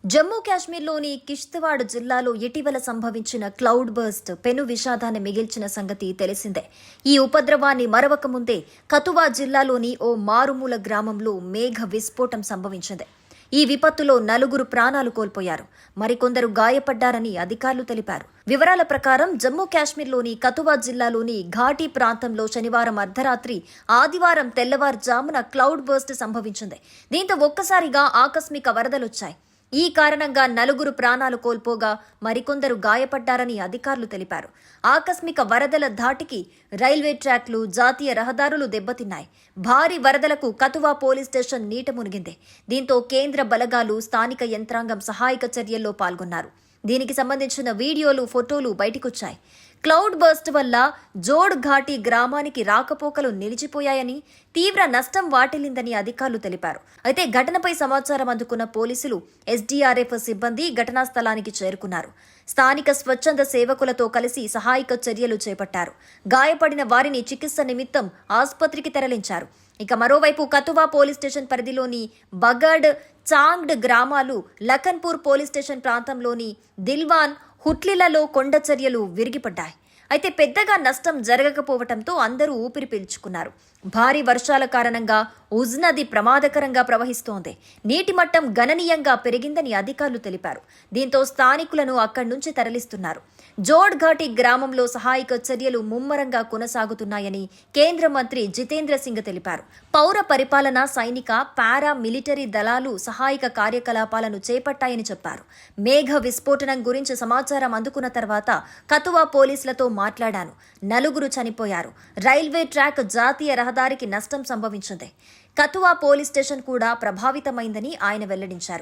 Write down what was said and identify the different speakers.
Speaker 1: జమ్మూ కాశ్మీర్లోని కిష్తవాడ్ జిల్లాలో ఇటీవల సంభవించిన క్లౌడ్ బర్స్ట్ పెను విషాదాన్ని మిగిల్చిన సంగతి తెలిసిందే. ఈ ఉపద్రవాన్ని మరవక ముందే కతువా జిల్లాలోని ఓ మారుమూల గ్రామంలో మేఘ విస్ఫోటం సంభవించింది. ఈ విపత్తులో 4 ప్రాణాలు కోల్పోయారు, మరికొందరు గాయపడ్డారని అధికారులు తెలిపారు. వివరాల ప్రకారం జమ్మూ కాశ్మీర్లోని కతువా జిల్లాలోని ఘాటీ ప్రాంతంలో శనివారం అర్ధరాత్రి, ఆదివారం తెల్లవారుజామున క్లౌడ్ బర్స్ట్ సంభవించింది. దీంతో ఒక్కసారిగా ఆకస్మిక వరదలొచ్చాయి. ఈ కారణంగా 4 ప్రాణాలు కోల్పోగా మరికొందరు గాయపడ్డారని అధికారులు తెలిపారు. ఆకస్మిక వరదల ధాటికి రైల్వే ట్రాక్లు, జాతీయ రహదారులు దెబ్బతిన్నాయి. భారీ వరదలకు కతువా పోలీస్ స్టేషన్ నీట మునిగింది. దీంతో కేంద్ర బలగాలు, స్థానిక యంత్రాంగం సహాయక చర్యల్లో పాల్గొన్నారు. దీనికి సంబంధించిన వీడియోలు, ఫోటోలు బయటకొచ్చాయి. క్లౌడ్ బర్స్ట్ వల్ల జోడ్ ఘాటీ గ్రామానికి రాకపోకలు నిలిచిపోయాయని, తీవ్ర నష్టం వాటిల్లిందని అధికారులు తెలిపారు. అయితే ఘటనపై సమాచారం అందుకున్న పోలీసులు, ఎస్డీఆర్ఎఫ్ సిబ్బంది ఘటనా స్థలానికి చేరుకున్నారు. స్థానిక స్వచ్ఛంద సేవకులతో కలిసి సహాయక చర్యలు చేపట్టారు. గాయపడిన వారిని చికిత్స నిమిత్తం ఆసుపత్రికి తరలించారు. ఇక మరోవైపు కతువా పోలీస్ స్టేషన్ పరిధిలోని బగడ్, చాంగ్డ్ గ్రామాలు, లఖన్పూర్ పోలీస్ స్టేషన్ ప్రాంతంలోని దిల్వాన్, హుట్లిలలో కొండ చర్యలు విరిగిపడ్డాయి. అయితే పెద్దగా నష్టం జరగకపోవడంతో అందరూ ఊపిరి పీల్చుకున్నారు. భారీ వర్షాల కారణంగా ఉజ్ నది ప్రమాదకరంగా ప్రవహిస్తోంది. నీటి మట్టం గణనీయంగా పెరిగిందని అధికారులు తెలిపారు. దీంతో స్థానికులను అక్కడి నుంచి తరలిస్తున్నారు. జోడ్ ఘాటీ గ్రామంలో సహాయక చర్యలు ముమ్మరంగా కొనసాగుతున్నాయని కేంద్ర మంత్రి జితేంద్ర సింగ్ తెలిపారు. పౌర పరిపాలన, సైనిక, పారా మిలిటరీ దళాలు సహాయక కార్యకలాపాలను చేపట్టాయని చెప్పారు. మేఘ విస్ఫోటనం గురించి సమాచారం అందుకున్న తర్వాత కతువా పోలీసులతో మాట్లాడాను. 4 చనిపోయారు. రైల్వే ట్రాక్, జాతీయ రహదారికి నష్టం సంభవించింది. కతువా పోలీస్ స్టేషన్ కూడా ప్రభావితమైందని ఆయన వెల్లడించారు.